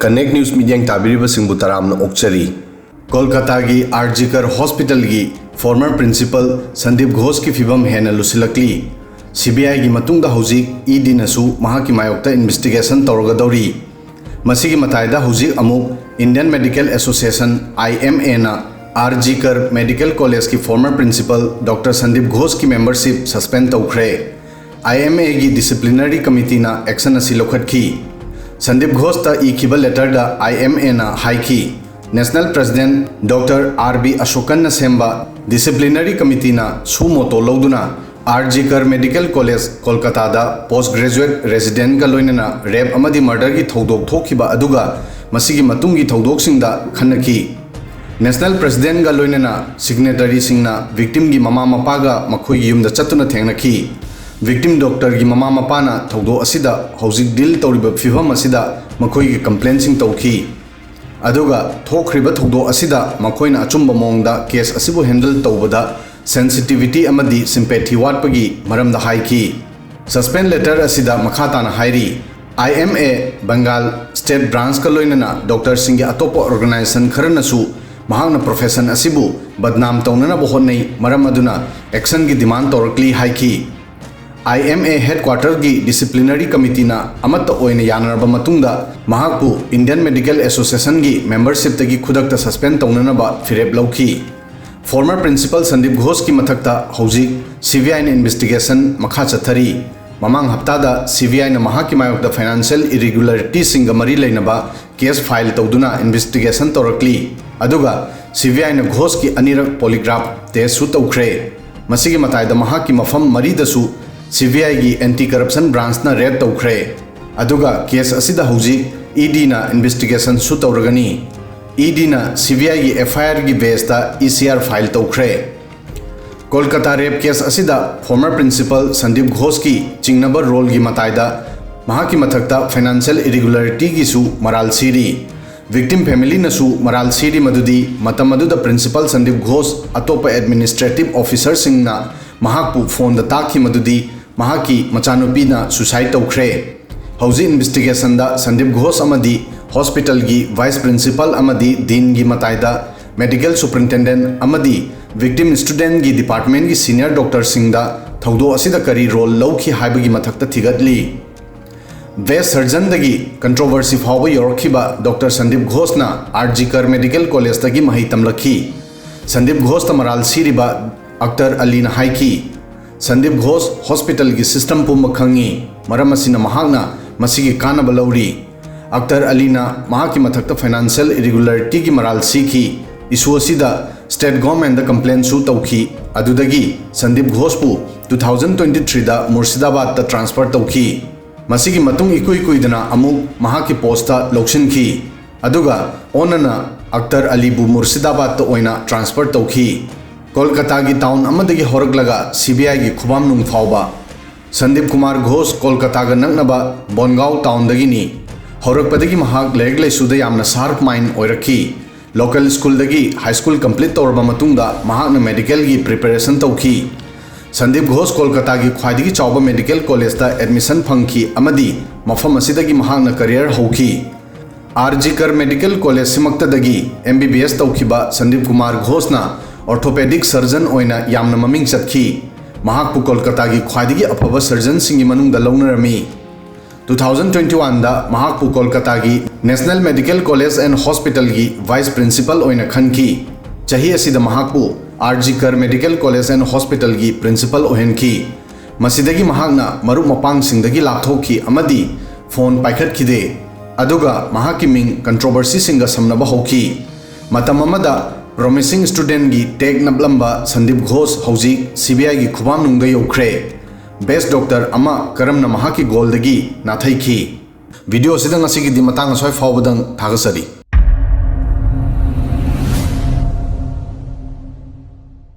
Connect news media ताबीरिबसिंगबु तरामना ओक्चरी Kolkata की RG Kar hospital की former principal Sandip Ghosh की फिवम हेन लुसिलकली सीबीआई की मतुंगदा हौजिक ईडी नसु महाकी मायोक्ता इन्वेस्टिगेशन तौरगदौरी मसीगी मतायदा हौजिक अमुक इंडियन मेडिकल एसोसिएशन IMA ना आरजीकर मेडिकल कॉलेज की former principal doctor Sandip Ghosh की मेंबरशिप सस्पेंड तौखरे IMA की डिसिप्लिनरी कमिटी ना एक्शन असी लौखटखी संदीप घोष ता इखिबा लेटर दा IMA ना हाइकी national president doctor RB Ashokan ना सेंबा डिसिप्लिनरी कमिटी ना सुमोतो लौदुना आरजीकर मेडिकल कॉलेज कोलकाता दा पोस्ट ग्रेजुएट रेजिडेंट का लोइनना रेप अमदी मर्डर की थौदोक थोखिबा अदुगा मसीगी मतुंगी थौदोकसिंगदा खन्नकी नेशनल प्रेसिडेंट का लोइनना सिग्नेटरी सिंगना विक्टिम की ममा मपागा मखोई युमदा चतुना थेंगनकी विक्टिम डॉक्टर की ममा मपाना थौदो असिदा हौजिक डील तौरिबा फिवम असिदा मखोई की कंप्लेंसिंग तौखी अदुगा थोखरिबा थौदो असिदा मखोइना अचुंबा मोंगदा केस असिबु हैंडल तौबदा सेंसिटिविटी अमदी सिंपैथी वाटपगी मरमदा हाइकी सस्पेंड लेटर असिदा मखाताना हाइरी IMA बंगाल स्टेट ब्रांच का लोइनना डॉक्टर सिंह की अतोप ऑर्गेनाइजेशन खरनसु महांगना प्रोफेशन असिबु बदनाम तौनना बहोनई मरम अदुना एक्शन की डिमांड तौरकली हाइकी IMA हेडक्वार्टर की डिसिप्लिनरी कमिटी ना अमत ओइने यानरबा मतुंगदा महाकु इंडियन मेडिकल एसोसिएशन की मेंबरशिप तगी खुदकता सस्पेंड तौननबा फिरेप लौखी फॉर्मर प्रिंसिपल संदीप घोष की मथक्ता हौजिक CBI ने इन्वेस्टिगेशन मखा चथरी ममांग हप्तादा CBI ने महाकी मायोक्ता फाइनेंशियल इरेगुलरिटी सिंग मरी लेनबा केस फाइल तौदुना इन्वेस्टिगेशन तौरकली अदुगा CBI ने घोष की अनिरक पॉलीग्राफ टेस्ट सु तौखरे मसीगी मतायदा महाकी मफम मरीदसु CBI की एंटी करप्शन ब्रांच ना रेड तौखरे अदुगा केस असिदा हौजिक ED ना इन्वेस्टिगेशन सु तौरगनी ED ना CBI की FIR की बेस्ता ECR फाइल तौखरे कोलकाता रेप केस असिदा फॉर्मर प्रिंसिपल संदीप घोष की चिंगनबर रोल की मतायदा महाकी मथक्ता फाइनेंशियल इरेगुलरिटी की सु मराल सीरी विक्टिम फैमिली नसु मराल सीरी मदुदी मतम मदुदा प्रिंसिपल संदीप घोष अतोप एडमिनिस्ट्रेटिव ऑफिसर सिंगना महाकु फोन द ताखी मदुदी महाकी मचानुपी ना सुसाइड तौखरे हौजी इन्वेस्टिगेशन दा संदीप घोष अमदी हॉस्पिटल की वाइस प्रिंसिपल अमदी डीन की मतायदा मेडिकल सुपरिटेंडेंट अमदी विक्टिम स्टूडेंट की डिपार्टमेंट की सीनियर डॉक्टर सिंगदा थौदो असिदा करी रोल लौखी हाइबगी मथक्ता थिगतली वेस्ट सर्जन दगी कंट्रोवर्सी फाव यौरखिबा डॉक्टर संदीप घोष ना आरजीकर मेडिकल कॉलेज तगी मही तमलखी संदीप घोष तमराल सीरिबा अख्तर अली ना हाइकी संदीप घोष हॉस्पिटल की सिस्टम पुम खंगी मरम असिना महागना मसीगी कानब लौरी अख्तर अली ना महाकी मथक्ता फाइनेंशियल इरेगुलरिटी की मराल सीखी इशू असिदा स्टेट गवर्नमेंट दा कंप्लेंट सु तौखी अदुदगी संदीप घोष पु 2023 दा मुर्शिदाबाद दा ट्रांसफर तौखी मसीगी मतुंग इकुई कुइदना अमुक महाकी पोस्टा लौशिनखी अदुगा ओनना अख्तर अली बु मुर्शिदाबाद ता ओइना ट्रांसफर तौखी कोलकाता की टाउन अमदगी होरगलगा CBI की खुबाम नुंग फावबा संदीप कुमार घोष कोलकाता का नंगनबा बोनगांव टाउन दगिनी होरगपदगी महाक लेग लेसुदा यामना शार्प माइंड ओइरखी लोकल स्कूल दगी हाई स्कूल कंप्लीट तौरबा मतुंगदा महाकना मेडिकल की प्रिपरेशन तौखी संदीप घोष कोलकाता की ख्वाइदगी चावबा मेडिकल कॉलेज दा एडमिशन फंगखी अमदी मफम असिदगी महाकना करियर हौखी आरजीकर मेडिकल कॉलेज सिमक्तदगी MBBS तौखिबा संदीप कुमार घोष ना ऑर्थोपेडिक सर्जन ओइना यामना ममिंग चतखी महाकु कोलकाता की ख्वाइदगी अफबा सर्जन सिंगी मनुंगदा लौनरमी 2021 दा महाकु कोलकाता की national medical college and hospital की वाइस प्रिंसिपल ओइना खनखी चाही असिदा महाकु RG Kar medical college and hospital की प्रिंसिपल ओहेनखी मसिदगी महाकना मरुप मपांग सिंगदगी लाथोखी अमदी फोन पाइखटखिदे अदुगा महाकी मिंग कंट्रोवर्सी सिंगा समनबा होखी मतम अमदा प्रोमिसिंग स्टूडेंट की टेक नबलंबा संदीप घोष हौजिक CBI की खुबाम नुंगदा यौखरे बेस्ट डॉक्टर अमा करमना महाकी गोलदगी नाथैखी वीडियो सिदंग असिगी दिमतांग सोय फावबदंग थागसरी।